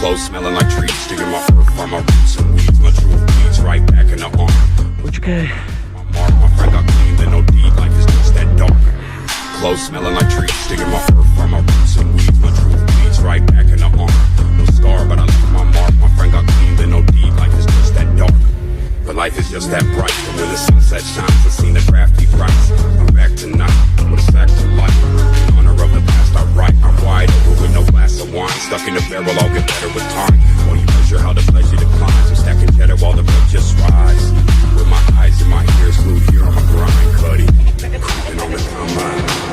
Clothes smelling like trees, digging my earth from my roots and weeds. My true weeds right back in the arm. Почекай. My mark, my friend got clean, then no deed. Life is just that dark. Clothes smelling like trees, digging my earth from my roots and weeds. My true weeds right back in the arm. No scar, but I left my mark. My friend got clean, then no deed. Life is just that dark. But life is just that bright. But when the sunset shines, I seen the crafty price. I'm back tonight with a sack to life. In honor of the past, I write. I'm wide open with no glass of wine. Stuck in the barrel, I'll get better with time. While you measure how the pleasure declines. I'm stacking cheddar while the blood just rise. With my eyes and my ears glued here on my grind, cutty. Creeping on the combine.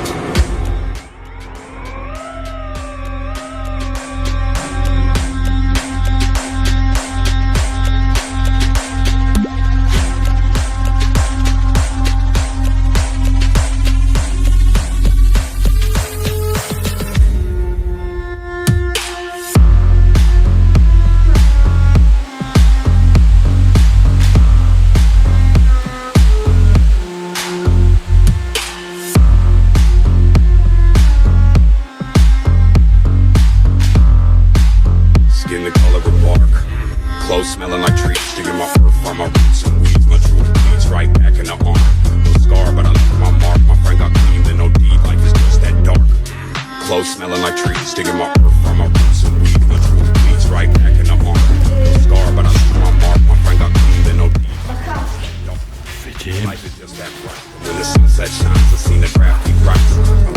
Skin the color of bark. Clothes smelling like trees, digging my earth from my roots and weeds. My true weeds right back in the arm. No scar, but I left my mark. My friend got clean, then no deed. Life is just that dark. Clothes smelling like trees, digging my earth from my roots and weeds. My true weeds right back in the arm. No scar, but I left my mark. My friend got clean, then no deed. Widziałem. Life is just that bright. When the sunset shines, I seen the crafty price.